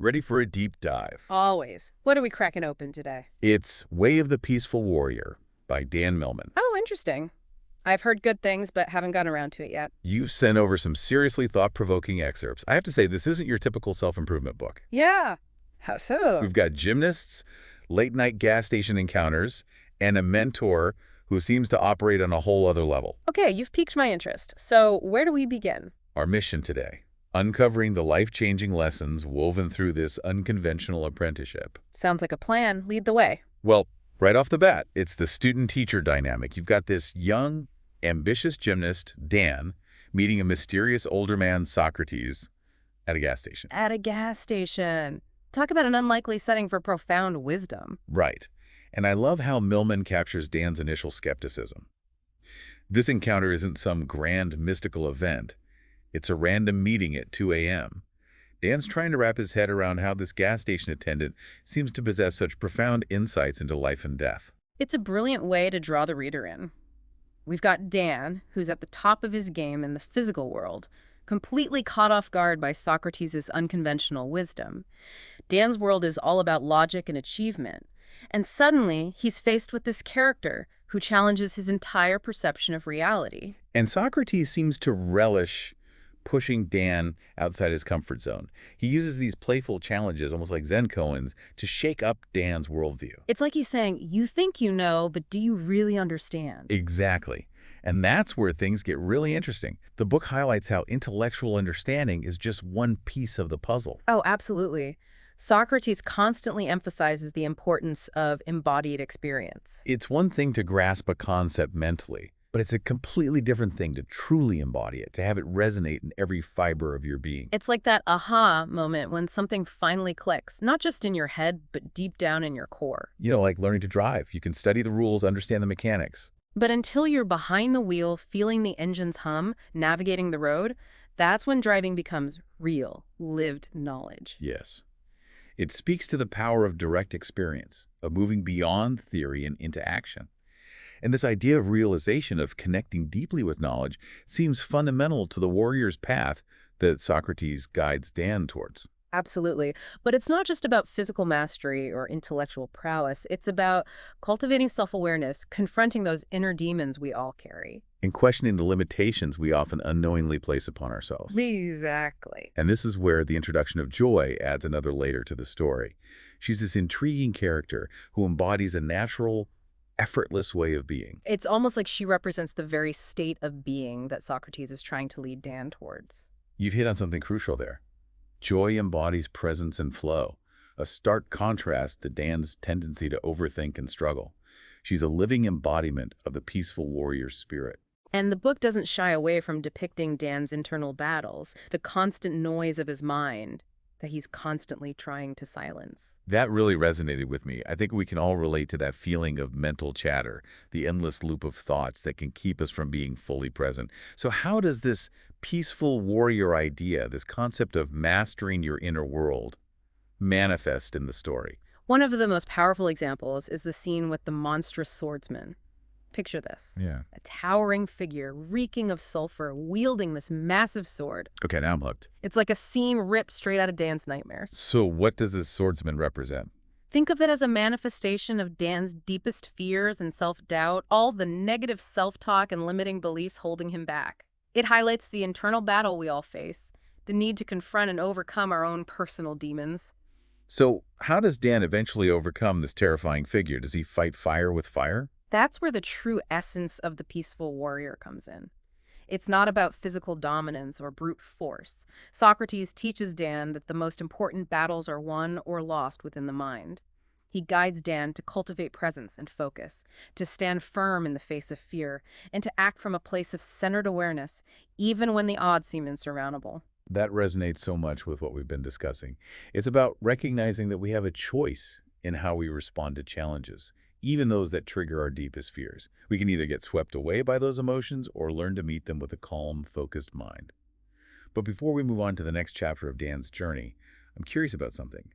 Ready for a deep dive. Always. What are we cracking open today? It's Way of the Peaceful Warrior by Dan Millman. Oh, interesting. I've heard good things, but haven't gotten around to it yet. You've sent over some seriously thought-provoking excerpts. I have to say, this isn't your typical self-improvement book. Yeah. How so? We've got gymnasts, late-night gas station encounters, and a mentor who seems to operate on a whole other level. Okay, you've piqued my interest. So where do we begin? Our mission today, uncovering the life-changing lessons woven through this unconventional apprenticeship. Sounds like a plan. Lead the way. Well, right off the bat, it's the student-teacher dynamic. You've got this young, ambitious gymnast, Dan, meeting a mysterious older man, Socrates, at a gas station. At a gas station. Talk about an unlikely setting for profound wisdom. Right. And I love how Millman captures Dan's initial skepticism. This encounter isn't some grand mystical event. It's a random meeting at 2 a.m. Dan's trying to wrap his head around how this gas station attendant seems to possess such profound insights into life and death. It's a brilliant way to draw the reader in. We've got Dan, who's at the top of his game in the physical world, completely caught off guard by Socrates' unconventional wisdom. Dan's world is all about logic and achievement. And suddenly, he's faced with this character who challenges his entire perception of reality. And Socrates seems to relish pushing Dan outside his comfort zone. He uses these playful challenges, almost like Zen koans, to shake up Dan's worldview. It's like he's saying, you think you know, but do you really understand? Exactly. And that's where things get really interesting. The book highlights how intellectual understanding is just one piece of the puzzle. Oh, absolutely. Socrates constantly emphasizes the importance of embodied experience. It's one thing to grasp a concept mentally, but it's a completely different thing to truly embody it, to have it resonate in every fiber of your being. It's like that aha moment when something finally clicks, not just in your head, but deep down in your core. You know, like learning to drive. You can study the rules, understand the mechanics. But until you're behind the wheel, feeling the engine's hum, navigating the road, that's when driving becomes real, lived knowledge. Yes. It speaks to the power of direct experience, of moving beyond theory and into action. And this idea of realization, of connecting deeply with knowledge, seems fundamental to the warrior's path that Socrates guides Dan towards. Absolutely. But it's not just about physical mastery or intellectual prowess. It's about cultivating self-awareness, confronting those inner demons we all carry. And questioning the limitations we often unknowingly place upon ourselves. Exactly. And this is where the introduction of Joy adds another layer to the story. She's this intriguing character who embodies a natural, effortless way of being. It's almost like she represents the very state of being that Socrates is trying to lead Dan towards. You've hit on something crucial there. Joy embodies presence and flow, a stark contrast to Dan's tendency to overthink and struggle. She's a living embodiment of the peaceful warrior spirit. And the book doesn't shy away from depicting Dan's internal battles, the constant noise of his mind that he's constantly trying to silence. That really resonated with me. I think we can all relate to that feeling of mental chatter, the endless loop of thoughts that can keep us from being fully present. So how does this peaceful warrior idea, this concept of mastering your inner world, manifest in the story? One of the most powerful examples is the scene with the monstrous swordsman. Picture this. Yeah. A towering figure, reeking of sulfur, wielding this massive sword. Okay, now I'm hooked. It's like a scene ripped straight out of Dan's nightmares. So what does this swordsman represent? Think of it as a manifestation of Dan's deepest fears and self-doubt, all the negative self-talk and limiting beliefs holding him back. It highlights the internal battle we all face, the need to confront and overcome our own personal demons. So how does Dan eventually overcome this terrifying figure? Does he fight fire with fire? That's where the true essence of the peaceful warrior comes in. It's not about physical dominance or brute force. Socrates teaches Dan that the most important battles are won or lost within the mind. He guides Dan to cultivate presence and focus, to stand firm in the face of fear, and to act from a place of centered awareness, even when the odds seem insurmountable. That resonates so much with what we've been discussing. It's about recognizing that we have a choice in how we respond to challenges, even those that trigger our deepest fears. We can either get swept away by those emotions or learn to meet them with a calm, focused mind. But before we move on to the next chapter of Dan's journey, I'm curious about something.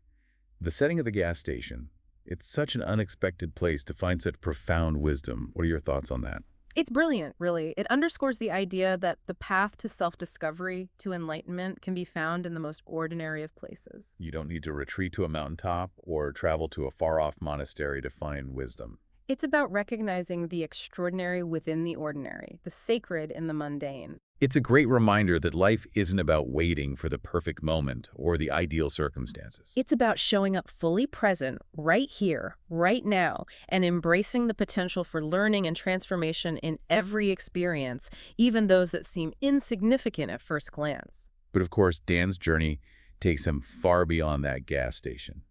The setting of the gas station, it's such an unexpected place to find such profound wisdom. What are your thoughts on that? It's brilliant, really. It underscores the idea that the path to self-discovery, to enlightenment, can be found in the most ordinary of places. You don't need to retreat to a mountaintop or travel to a far-off monastery to find wisdom. It's about recognizing the extraordinary within the ordinary, the sacred in the mundane. It's a great reminder that life isn't about waiting for the perfect moment or the ideal circumstances. It's about showing up fully present, right here, right now, and embracing the potential for learning and transformation in every experience, even those that seem insignificant at first glance. But of course, Dan's journey takes him far beyond that gas station.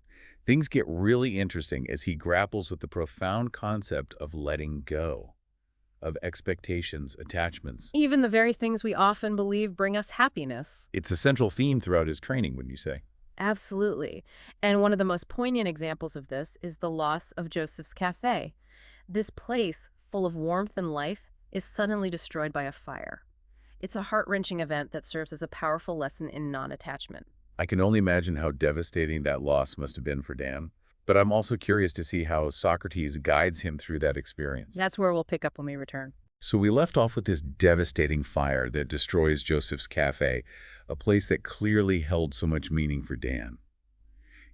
Things get really interesting as he grapples with the profound concept of letting go, of expectations, attachments. Even the very things we often believe bring us happiness. It's a central theme throughout his training, wouldn't you say? Absolutely. And one of the most poignant examples of this is the loss of Joseph's Cafe. This place, full of warmth and life, is suddenly destroyed by a fire. It's a heart-wrenching event that serves as a powerful lesson in non-attachment. I can only imagine how devastating that loss must have been for Dan. But I'm also curious to see how Socrates guides him through that experience. That's where we'll pick up when we return. So we left off with this devastating fire that destroys Joseph's Cafe, a place that clearly held so much meaning for Dan.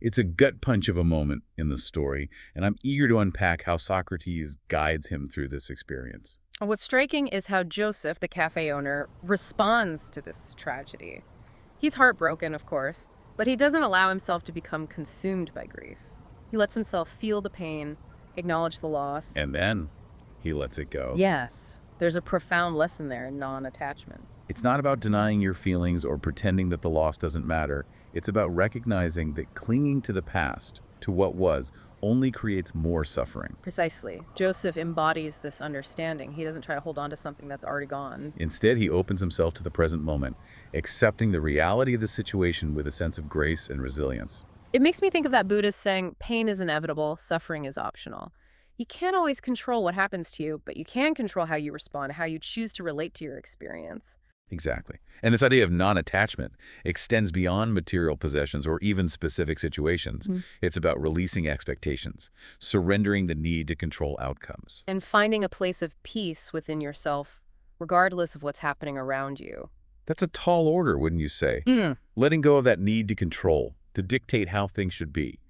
It's a gut punch of a moment in the story, and I'm eager to unpack how Socrates guides him through this experience. What's striking is how Joseph, the cafe owner, responds to this tragedy. He's heartbroken, of course, but he doesn't allow himself to become consumed by grief. He lets himself feel the pain, acknowledge the loss. And then he lets it go. Yes, there's a profound lesson there in non-attachment. It's not about denying your feelings or pretending that the loss doesn't matter. It's about recognizing that clinging to the past, to what was, only creates more suffering. Precisely. Joseph embodies this understanding. He doesn't try to hold on to something that's already gone. Instead, he opens himself to the present moment, accepting the reality of the situation with a sense of grace and resilience. It makes me think of that Buddhist saying, pain is inevitable, suffering is optional. You can't always control what happens to you, but you can control how you respond, how you choose to relate to your experience. Exactly. And this idea of non-attachment extends beyond material possessions or even specific situations. It's about releasing expectations, surrendering the need to control outcomes. And finding a place of peace within yourself, regardless of what's happening around you. That's a tall order, wouldn't you say? Letting go of that need to control, to dictate how things should be.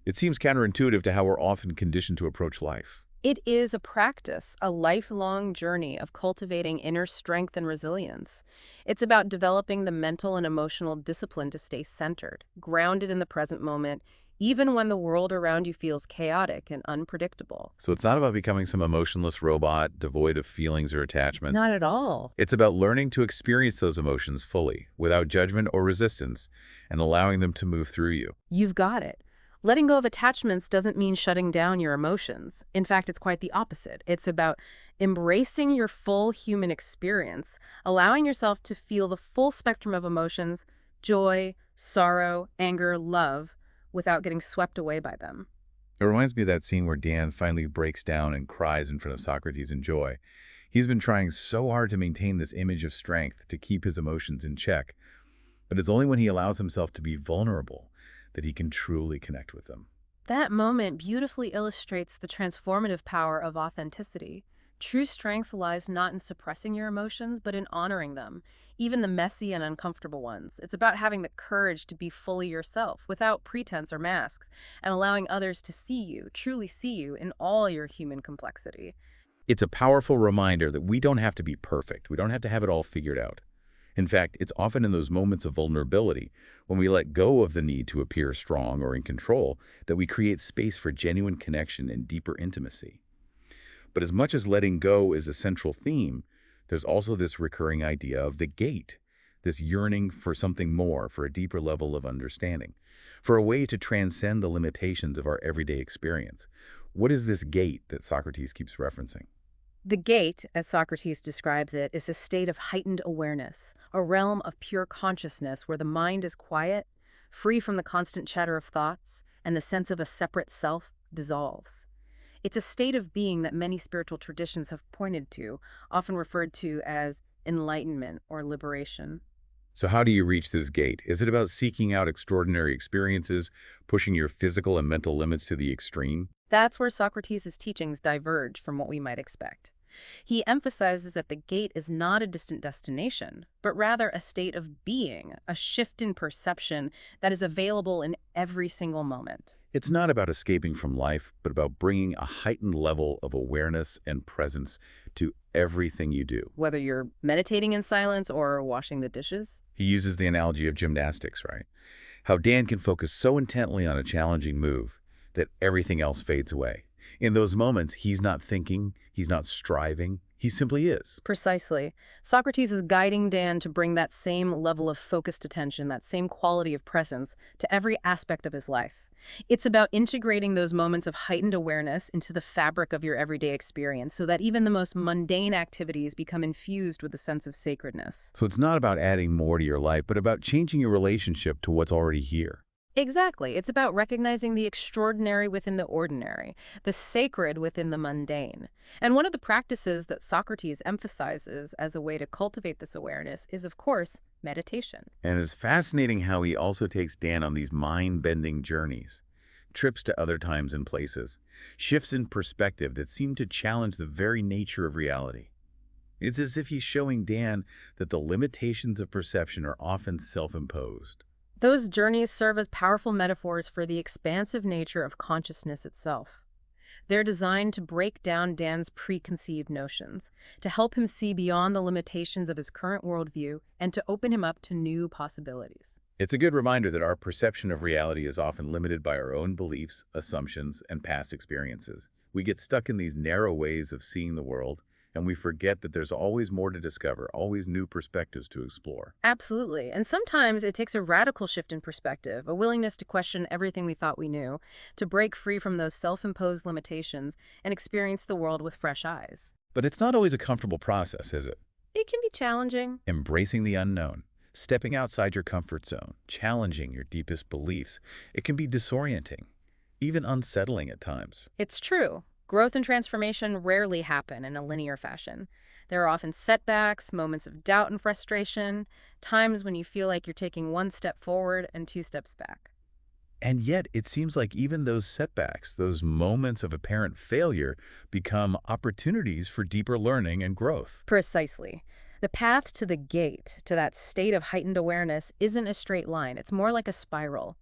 It seems counterintuitive to how we're often conditioned to approach life. It is a practice, a lifelong journey of cultivating inner strength and resilience. It's about developing the mental and emotional discipline to stay centered, grounded in the present moment, even when the world around you feels chaotic and unpredictable. So it's not about becoming some emotionless robot devoid of feelings or attachments. Not at all. It's about learning to experience those emotions fully, without judgment or resistance, and allowing them to move through you. You've got it. Letting go of attachments doesn't mean shutting down your emotions. In fact, it's quite the opposite. It's about embracing your full human experience, allowing yourself to feel the full spectrum of emotions, joy, sorrow, anger, love, without getting swept away by them. It reminds me of that scene where Dan finally breaks down and cries in front of Socrates in joy. He's been trying so hard to maintain this image of strength, to keep his emotions in check. But it's only when he allows himself to be vulnerable that he can truly connect with them. That moment beautifully illustrates the transformative power of authenticity. True strength lies not in suppressing your emotions, but in honoring them, even the messy and uncomfortable ones. It's about having the courage to be fully yourself, without pretense or masks, and allowing others to see you, truly see you, in all your human complexity. It's a powerful reminder that we don't have to be perfect. We don't have to have it all figured out. In fact, it's often in those moments of vulnerability, when we let go of the need to appear strong or in control, that we create space for genuine connection and deeper intimacy. But as much as letting go is a central theme, there's also this recurring idea of the gate, this yearning for something more, for a deeper level of understanding, for a way to transcend the limitations of our everyday experience. What is this gate that Socrates keeps referencing? The gate, as Socrates describes it, is a state of heightened awareness, a realm of pure consciousness where the mind is quiet, free from the constant chatter of thoughts, and the sense of a separate self dissolves. It's a state of being that many spiritual traditions have pointed to, often referred to as enlightenment or liberation. So how do you reach this gate? Is it about seeking out extraordinary experiences, pushing your physical and mental limits to the extreme? That's where Socrates' teachings diverge from what we might expect. He emphasizes that the gate is not a distant destination, but rather a state of being, a shift in perception that is available in every single moment. It's not about escaping from life, but about bringing a heightened level of awareness and presence to everything you do. Whether you're meditating in silence or washing the dishes. He uses the analogy of gymnastics, right? How Dan can focus so intently on a challenging move that everything else fades away. In those moments, he's not thinking, he's not striving, he simply is. Precisely. Socrates is guiding Dan to bring that same level of focused attention, that same quality of presence to every aspect of his life. It's about integrating those moments of heightened awareness into the fabric of your everyday experience so that even the most mundane activities become infused with a sense of sacredness. So it's not about adding more to your life, but about changing your relationship to what's already here. Exactly. It's about recognizing the extraordinary within the ordinary, the sacred within the mundane. And one of the practices that Socrates emphasizes as a way to cultivate this awareness is, of course, meditation. And it's fascinating how he also takes Dan on these mind-bending journeys, trips to other times and places, shifts in perspective that seem to challenge the very nature of reality. It's as if he's showing Dan that the limitations of perception are often self-imposed. Those journeys serve as powerful metaphors for the expansive nature of consciousness itself. They're designed to break down Dan's preconceived notions, to help him see beyond the limitations of his current worldview, and to open him up to new possibilities. It's a good reminder that our perception of reality is often limited by our own beliefs, assumptions, and past experiences. We get stuck in these narrow ways of seeing the world, and we forget that there's always more to discover, always new perspectives to explore. Absolutely. And sometimes it takes a radical shift in perspective, a willingness to question everything we thought we knew, to break free from those self-imposed limitations and experience the world with fresh eyes. But it's not always a comfortable process, is it? It can be challenging. Embracing the unknown, stepping outside your comfort zone, challenging your deepest beliefs, it can be disorienting, even unsettling at times. It's true. Growth and transformation rarely happen in a linear fashion. There are often setbacks, moments of doubt and frustration, times when you feel like you're taking one step forward and two steps back. And yet, it seems like even those setbacks, those moments of apparent failure, become opportunities for deeper learning and growth. Precisely. The path to the gate, to that state of heightened awareness, isn't a straight line. It's more like a spiral.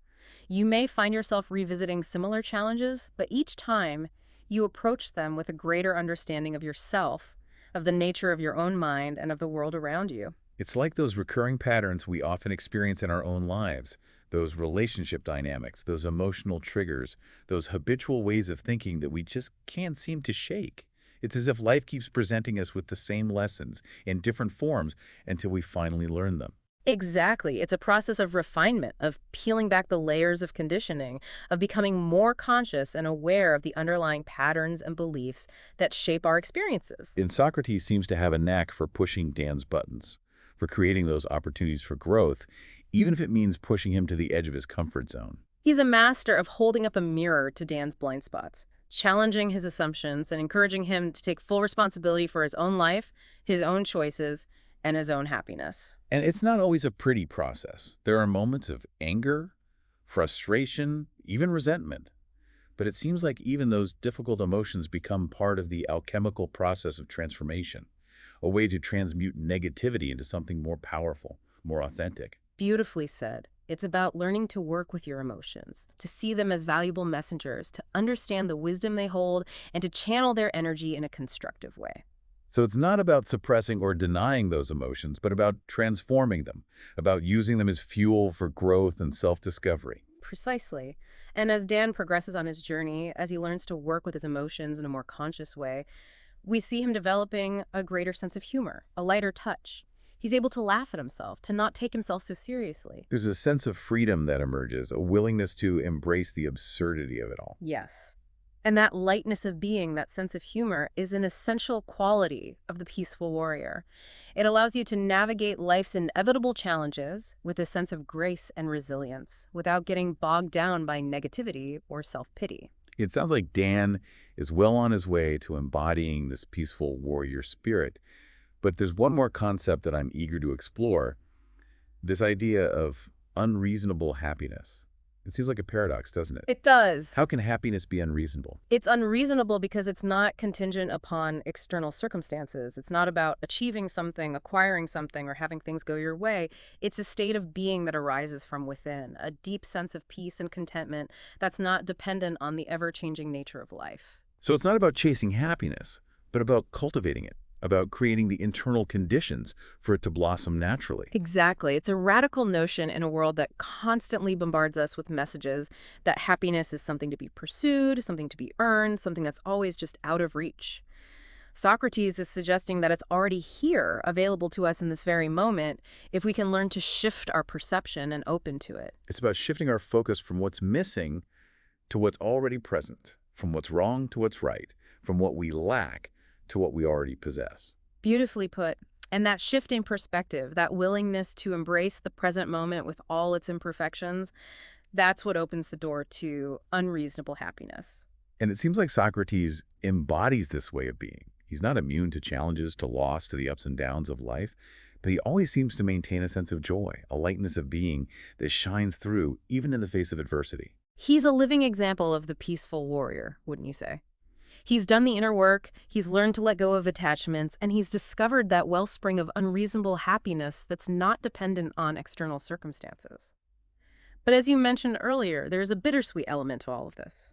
You may find yourself revisiting similar challenges, but each time, you approach them with a greater understanding of yourself, of the nature of your own mind, and of the world around you. It's like those recurring patterns we often experience in our own lives, those relationship dynamics, those emotional triggers, those habitual ways of thinking that we just can't seem to shake. It's as if life keeps presenting us with the same lessons in different forms until we finally learn them. Exactly. It's a process of refinement, of peeling back the layers of conditioning, of becoming more conscious and aware of the underlying patterns and beliefs that shape our experiences. And Socrates seems to have a knack for pushing Dan's buttons, for creating those opportunities for growth, even if it means pushing him to the edge of his comfort zone. He's a master of holding up a mirror to Dan's blind spots, challenging his assumptions and encouraging him to take full responsibility for his own life, his own choices, and his own happiness. And it's not always a pretty process. There are moments of anger, frustration, even resentment. But it seems like even those difficult emotions become part of the alchemical process of transformation, a way to transmute negativity into something more powerful, more authentic. Beautifully said. It's about learning to work with your emotions, to see them as valuable messengers, to understand the wisdom they hold, and to channel their energy in a constructive way. So it's not about suppressing or denying those emotions, but about transforming them, about using them as fuel for growth and self-discovery. Precisely. And as Dan progresses on his journey, as he learns to work with his emotions in a more conscious way, we see him developing a greater sense of humor, a lighter touch. He's able to laugh at himself, to not take himself so seriously. There's a sense of freedom that emerges, a willingness to embrace the absurdity of it all. Yes. And that lightness of being, that sense of humor, is an essential quality of the peaceful warrior. It allows you to navigate life's inevitable challenges with a sense of grace and resilience, without getting bogged down by negativity or self-pity. It sounds like Dan is well on his way to embodying this peaceful warrior spirit. But there's one more concept that I'm eager to explore, this idea of unreasonable happiness. It seems like a paradox, doesn't it? It does. How can happiness be unreasonable? It's unreasonable because it's not contingent upon external circumstances. It's not about achieving something, acquiring something, or having things go your way. It's a state of being that arises from within, a deep sense of peace and contentment that's not dependent on the ever-changing nature of life. So it's not about chasing happiness, but about cultivating it, about creating the internal conditions for it to blossom naturally. Exactly. It's a radical notion in a world that constantly bombards us with messages that happiness is something to be pursued, something to be earned, something that's always just out of reach. Socrates is suggesting that it's already here, available to us in this very moment, if we can learn to shift our perception and open to it. It's about shifting our focus from what's missing to what's already present, from what's wrong to what's right, from what we lack to what we already possess. Beautifully put. And that shift in perspective, that willingness to embrace the present moment with all its imperfections, that's what opens the door to unreasonable happiness. And it seems like Socrates embodies this way of being. He's not immune to challenges, to loss, to the ups and downs of life, but he always seems to maintain a sense of joy, a lightness of being that shines through even in the face of adversity. He's a living example of the peaceful warrior, wouldn't you say? He's done the inner work, he's learned to let go of attachments, and he's discovered that wellspring of unreasonable happiness that's not dependent on external circumstances. But as you mentioned earlier, there's a bittersweet element to all of this.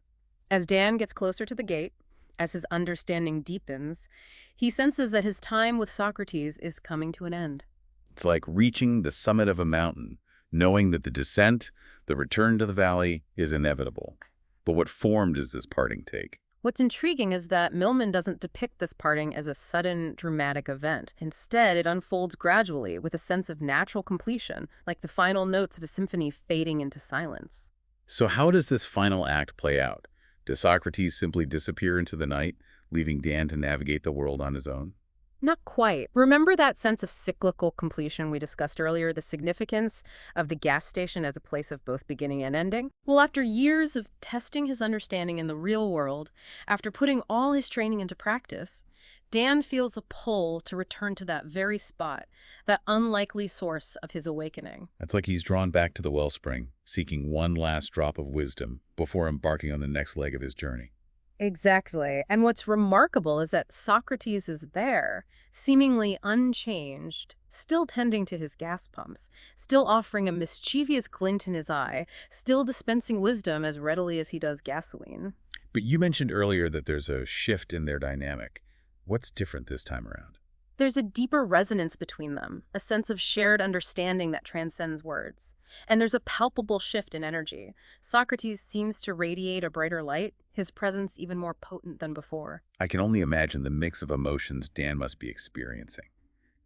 As Dan gets closer to the gate, as his understanding deepens, he senses that his time with Socrates is coming to an end. It's like reaching the summit of a mountain, knowing that the descent, the return to the valley, is inevitable. But what form does this parting take? What's intriguing is that Millman doesn't depict this parting as a sudden, dramatic event. Instead, it unfolds gradually with a sense of natural completion, like the final notes of a symphony fading into silence. So how does this final act play out? Does Socrates simply disappear into the night, leaving Dan to navigate the world on his own? Not quite. Remember that sense of cyclical completion we discussed earlier, the significance of the gas station as a place of both beginning and ending? Well, after years of testing his understanding in the real world, after putting all his training into practice, Dan feels a pull to return to that very spot, that unlikely source of his awakening. It's like he's drawn back to the wellspring, seeking one last drop of wisdom before embarking on the next leg of his journey. Exactly. And what's remarkable is that Socrates is there, seemingly unchanged, still tending to his gas pumps, still offering a mischievous glint in his eye, still dispensing wisdom as readily as he does gasoline. But you mentioned earlier that there's a shift in their dynamic. What's different this time around? There's a deeper resonance between them, a sense of shared understanding that transcends words. And there's a palpable shift in energy. Socrates seems to radiate a brighter light, his presence even more potent than before. I can only imagine the mix of emotions Dan must be experiencing.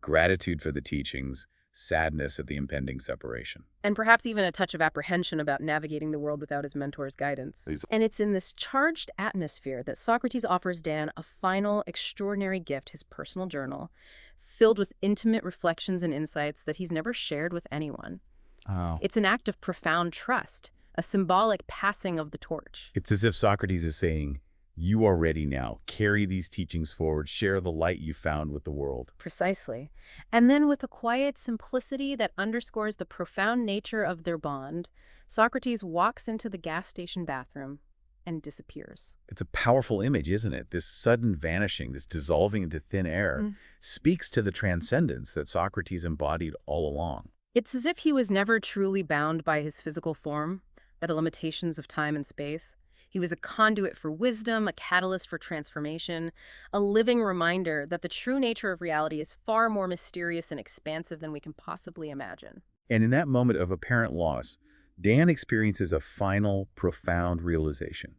Gratitude for the teachings, sadness at the impending separation. And perhaps even a touch of apprehension about navigating the world without his mentor's guidance. And it's in this charged atmosphere that Socrates offers Dan a final, extraordinary gift, his personal journal, filled with intimate reflections and insights that he's never shared with anyone. Oh. It's an act of profound trust, a symbolic passing of the torch. It's as if Socrates is saying, you are ready now. Carry these teachings forward. Share the light you found with the world. Precisely. And then with a quiet simplicity that underscores the profound nature of their bond, Socrates walks into the gas station bathroom and disappears. It's a powerful image, isn't it? This sudden vanishing, this dissolving into thin air, speaks to the transcendence that Socrates embodied all along. It's as if he was never truly bound by his physical form, by the limitations of time and space. He was a conduit for wisdom, a catalyst for transformation, a living reminder that the true nature of reality is far more mysterious and expansive than we can possibly imagine. And in that moment of apparent loss, Dan experiences a final, profound realization.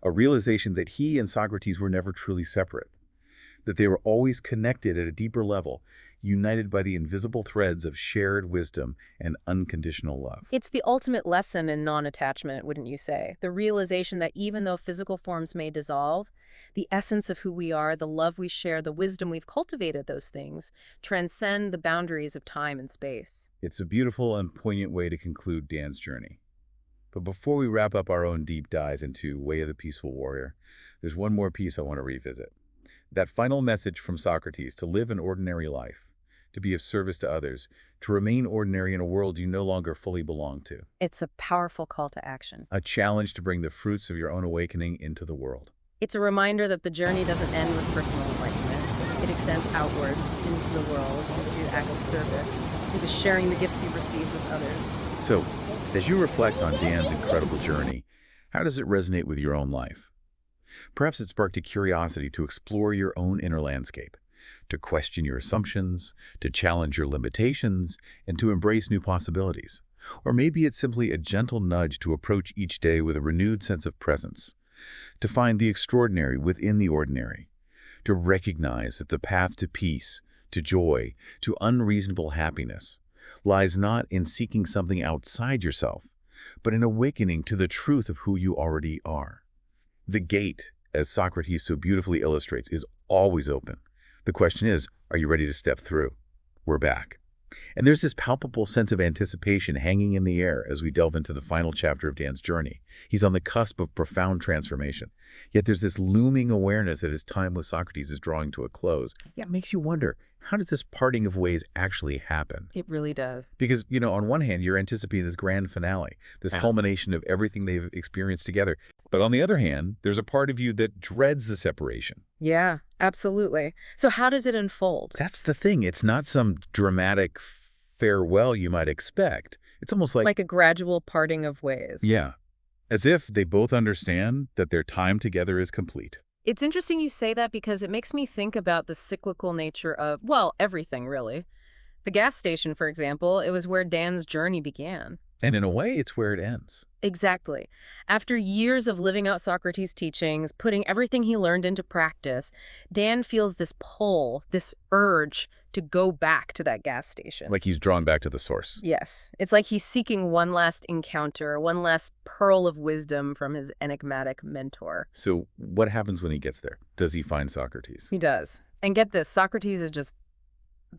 A realization that he and Socrates were never truly separate, that they were always connected at a deeper level, united by the invisible threads of shared wisdom and unconditional love. It's the ultimate lesson in non-attachment, wouldn't you say? The realization that even though physical forms may dissolve, the essence of who we are, the love we share, the wisdom we've cultivated, those things transcend the boundaries of time and space. It's a beautiful and poignant way to conclude Dan's journey. But before we wrap up our own deep dives into Way of the Peaceful Warrior, there's one more piece I want to revisit. That final message from Socrates to live an ordinary life, to be of service to others, to remain ordinary in a world you no longer fully belong to. It's a powerful call to action. A challenge to bring the fruits of your own awakening into the world. It's a reminder that the journey doesn't end with personal enlightenment. It extends outwards into the world, into acts of service, into sharing the gifts you've received with others. So, as you reflect on Dan's incredible journey, how does it resonate with your own life? Perhaps it sparked a curiosity to explore your own inner landscape, to question your assumptions, to challenge your limitations, and to embrace new possibilities. Or maybe it's simply a gentle nudge to approach each day with a renewed sense of presence, to find the extraordinary within the ordinary, to recognize that the path to peace, to joy, to unreasonable happiness lies not in seeking something outside yourself, but in awakening to the truth of who you already are. The gate, as Socrates so beautifully illustrates, is always open. The question is, are you ready to step through? We're back. And there's this palpable sense of anticipation hanging in the air as we delve into the final chapter of Dan's journey. He's on the cusp of profound transformation. Yet there's this looming awareness that his time with Socrates is drawing to a close. Yeah, it makes you wonder, how does this parting of ways actually happen? It really does. Because, on one hand, you're anticipating this grand finale, this culmination of everything they've experienced together. But on the other hand, there's a part of you that dreads the separation. Yeah, absolutely. So how does it unfold? That's the thing. It's not some dramatic farewell you might expect. It's almost Like a gradual parting of ways. yeah, as if they both understand that their time together is complete. It's interesting you say that because it makes me think about the cyclical nature of, well, everything really. The gas station, for example, it was where Dan's journey began. And in a way, it's where it ends. Exactly. After years of living out Socrates' teachings, putting everything he learned into practice, Dan feels this pull, this urge to go back to that gas station. Like he's drawn back to the source. Yes. It's like he's seeking one last encounter, one last pearl of wisdom from his enigmatic mentor. So what happens when he gets there? Does he find Socrates? He does. And get this, Socrates is just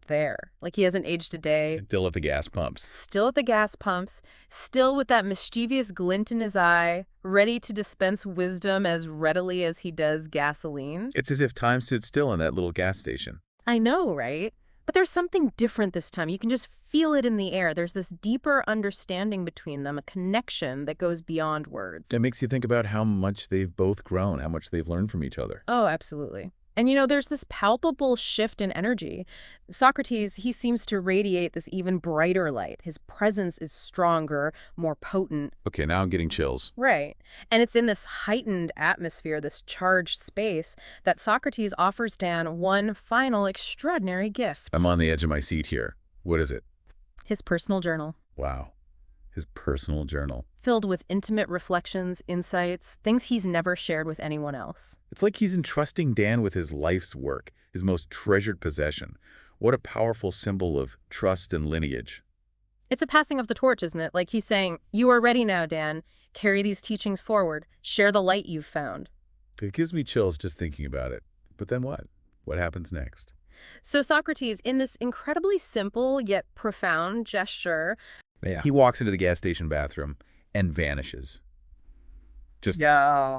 there. Like he hasn't aged a day. Still at the gas pumps. Still at the gas pumps, still with that mischievous glint in his eye, ready to dispense wisdom as readily as he does gasoline. It's as if time stood still in that little gas station. I know, right? But there's something different this time. You can just feel it in the air. There's this deeper understanding between them, a connection that goes beyond words. It makes you think about how much they've both grown, how much they've learned from each other. Oh, absolutely. And there's this palpable shift in energy. Socrates, he seems to radiate this even brighter light. His presence is stronger, more potent. Okay, now I'm getting chills. Right. And it's in this heightened atmosphere, this charged space, that Socrates offers Dan one final extraordinary gift. I'm on the edge of my seat here. What is it? His personal journal. Wow. His personal journal. Filled with intimate reflections, insights, things he's never shared with anyone else. It's like he's entrusting Dan with his life's work, his most treasured possession. What a powerful symbol of trust and lineage. It's a passing of the torch, isn't it? Like he's saying, you are ready now, Dan. Carry these teachings forward. Share the light you've found. It gives me chills just thinking about it. But then what? What happens next? So Socrates, in this incredibly simple yet profound gesture, he walks into the gas station bathroom and vanishes. Just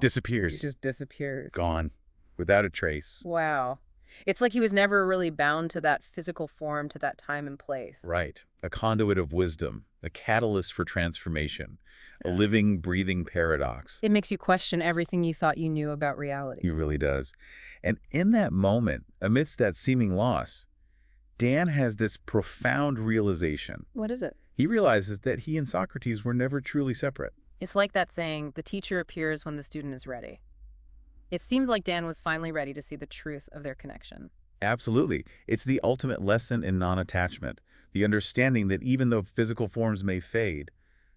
disappears. He just disappears. Gone. Without a trace. Wow. It's like he was never really bound to that physical form, to that time and place. Right. A conduit of wisdom, a catalyst for transformation, a living, breathing paradox. It makes you question everything you thought you knew about reality. It really does. And in that moment, amidst that seeming loss, Dan has this profound realization. What is it? He realizes that he and Socrates were never truly separate. It's like that saying, the teacher appears when the student is ready. It seems like Dan was finally ready to see the truth of their connection. Absolutely. It's the ultimate lesson in non-attachment, the understanding that even though physical forms may fade,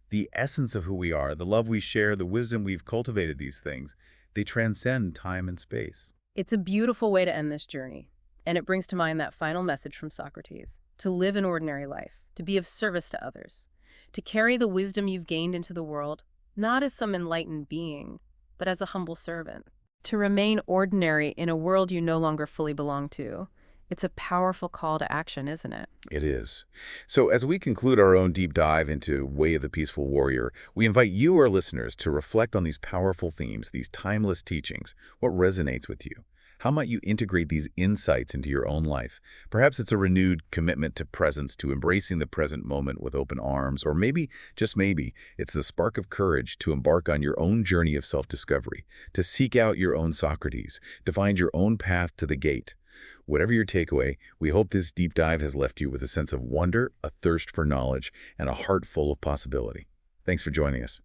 the essence of who we are, the love we share, the wisdom we've cultivated, these things, they transcend time and space. It's a beautiful way to end this journey. And it brings to mind that final message from Socrates, to live an ordinary life, to be of service to others, to carry the wisdom you've gained into the world, not as some enlightened being, but as a humble servant. To remain ordinary in a world you no longer fully belong to. It's a powerful call to action, isn't it? It is. So as we conclude our own deep dive into Way of the Peaceful Warrior, we invite you, our listeners, to reflect on these powerful themes, these timeless teachings. What resonates with you? How might you integrate these insights into your own life? Perhaps it's a renewed commitment to presence, to embracing the present moment with open arms, or maybe, just maybe, it's the spark of courage to embark on your own journey of self-discovery, to seek out your own Socrates, to find your own path to the gate. Whatever your takeaway, we hope this deep dive has left you with a sense of wonder, a thirst for knowledge, and a heart full of possibility. Thanks for joining us.